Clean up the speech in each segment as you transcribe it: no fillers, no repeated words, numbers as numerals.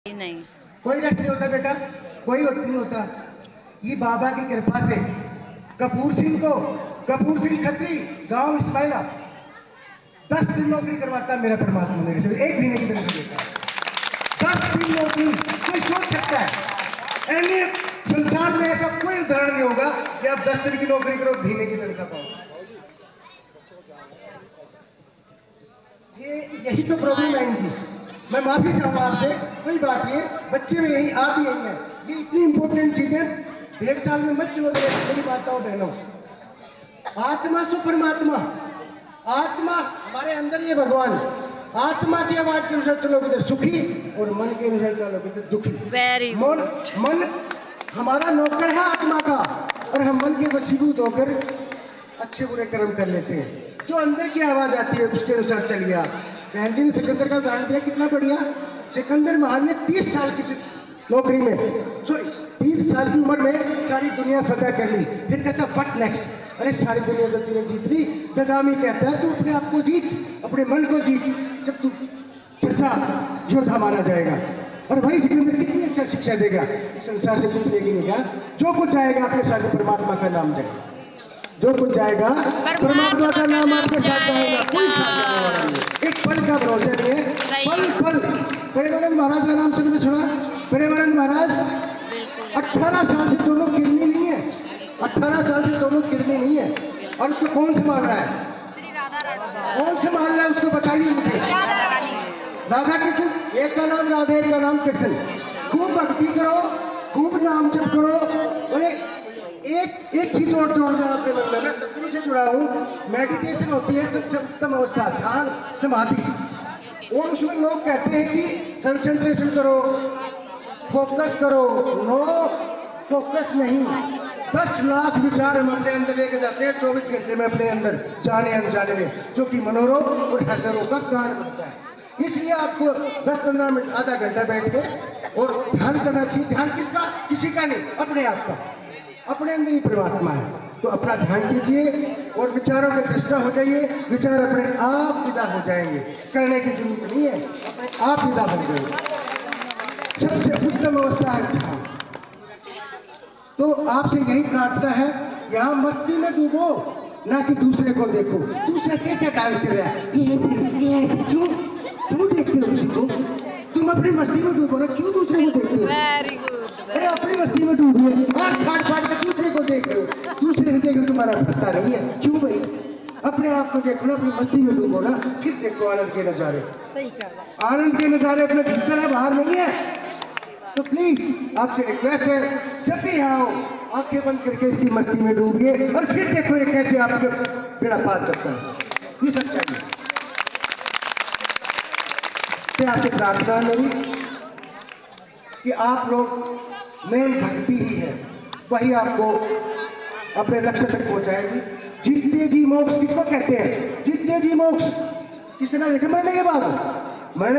नहीं, कोई रेस्ट नहीं होता बेटा, कोई नहीं होता। ये बाबा की कृपा से कपूर सिंह खत्री गांव इस्माइला 10 दिन नौकरी करवाता मेरा परमात्मा मेरे से, 1 महीने की तनख्वाह देता है। 10 दिन नौकरी, कोई सोच सकता है ऐसे संसार में ऐसा कोई उदाहरण नहीं होगा कि आप 10 दिन की नौकरी करो, महीने की तनख्वाह पाओ। यही तो प्रॉब्लम है इनकी। मैं माफी चाहूंगा आपसे, कोई बात नहीं, बच्चे में यही, आप भी यही है। ये इतनी इंपॉर्टेंट चीज है, भेड़ चाल में मत चलो मेरी माताओं बहनों। आत्मा सो परमात्मा, आत्मा हमारे अंदर, ये भगवान। आत्मा की आवाज के अनुसार चलोगे तो सुखी, और मन के अनुसार चलोगे तो दुखी। वेरी मन हमारा नौकर है आत्मा का, और हम मन के वशीभूत होकर अच्छे बुरे कर्म कर लेते हैं। जो अंदर की आवाज आती है उसके अनुसार चलिए आप। बहन जी ने सिकंदर का उदाहरण दिया, कितना बढ़िया। सिकंदर महान ने 30 साल की नौकरी में, सॉरी 30 साल की उम्र में सारी दुनिया फतह कर ली। फिर कहता व्हाट नेक्स्ट, अरे सारी दुनिया तो तूने जीत ली। दगामी कहता है तू अपने आप को जीत, अपने मन को जीत, जब तू सच्चा योद्धा माना जाएगा। और वही सिकंदर कितनी अच्छा शिक्षा देगा, इस संसार से कुछ लेके नहीं गया। जो कुछ आएगा आपके साथ परमात्मा का नाम जाएगा, जो कुछ जाएगा परमात्मा का नाम आपके साथ जाएगा, कोई साथ जाने वाला नहीं। एक पल का भरोसा नहीं है, पल प्रेमानंद महाराज का नाम सबने सुना। प्रेमानंद महाराज 18 साल से दोनों किडनी नहीं है, 18 साल से दोनों किडनी नहीं है, और उसको कौन संभाल रहा है? कौन संभाल रहा है उसको बताइए मुझे। राधा कृष्ण, एक का नाम राधा, एक का नाम कृष्ण। खूब भक्ति करो, खूब नाम जप करो, और एक चीज और जोड़ देना अपने मन में। मैं सदगुरु से जुड़ा हूँ। मेडिटेशन होती है सबसे उत्तम अवस्था, ध्यान समाधि, और उसमें लोग कहते हैं कि कंसंट्रेशन करो, फोकस करो। नो, फोकस नहीं। 10 लाख विचार हम अपने अंदर लेके जाते हैं 24 घंटे में अपने अंदर, जाने अनजाने में, जो कि मनोरोग और हृदय रोग का कारण बनता है। इसलिए आपको 10-15 मिनट, आधा घंटा बैठ के और ध्यान करना चाहिए। ध्यान किसका? किसी का नहीं, अपने आप का। अपने अंदर ही परमात्मा है, तो अपना ध्यान कीजिए और विचारों के दृष्टा हो जाइए। विचार अपने आप विदा हो जाएंगे, करने की जरूरत नहीं है, अपने आप विदा बन जाएंगे। सबसे उत्तम अवस्था है ध्यान। तो आपसे यही प्रार्थना है, यहाँ मस्ती में डूबो, ना कि दूसरे को देखो। दूसरा कैसे डांस कर रहा है, ये ऐसे क्यों देखते हो उसी को? तुम अपनी मस्ती में डूबो ना, क्यों दूसरे को देखते हो? Very good. अरे अपनी मस्ती में डूबिए, आँख फाड़ के दूसरे को देख रहे हो। दूसरे से देखो तुम्हारा पता नहीं है, क्यों भाई? अपने आप को देखो ना, अपनी मस्ती में डूबो ना, फिर देखो आनंद के नजारे। सही कहा। आनंद के नजारे अपने भीतर है, बाहर नहीं है। तो प्लीज आपसे रिक्वेस्ट है, जब भी आओ आंखें बंद करके इसकी मस्ती में डूबिए, और फिर देखो ये कैसे आपके बेड़ा पार करता है। ये सच्चाई है। तो आपसे प्रार्थना है मेरी कि आप लोग, मेन भक्ति ही है, वही आपको अपने लक्ष्य तक पहुंचाएगी। जीतने जी मोक्ष किसको कहते हैं? जीतने जी मोक्ष किसने ना देखा? मरने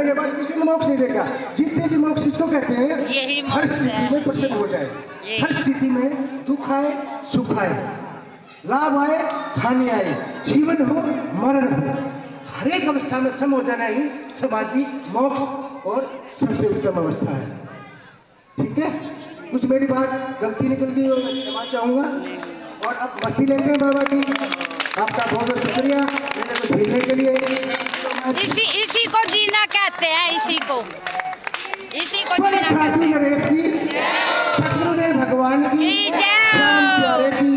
के बाद किसी ने मोक्ष नहीं देखा। जीतने जी मोक्ष किसको कहते हैं? हर स्थिति में प्रसन्न हो जाए, हर स्थिति में दुख आए सुख आए, लाभ आए हानि आए, जीवन हो मरण हो, हर एक अवस्था में सम हो जाना ही समाधि, मोक्ष और सबसे उत्तम अवस्था है। ठीक है, कुछ मेरी बात गलती निकल गई हो, मैं क्षमा चाहूंगा। और अब मस्ती लेते हैं बाबा की। आपका बहुत बहुत शुक्रिया मेरे को झेलने के लिए। इसी को जीना कहते हैं, इसी को जीना। नरेश की, सतगुरुदेव भगवान की, श्याम प्यारे की,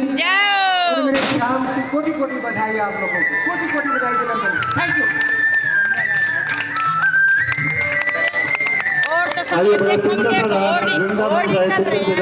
और मेरे श्याम की कोटि कोटि बधाई आप लोगों को, कोटि कोटि बधाई देना मेरी। Thank you. और तो सब देखो, वृंदावन ओडी कर रहे हैं।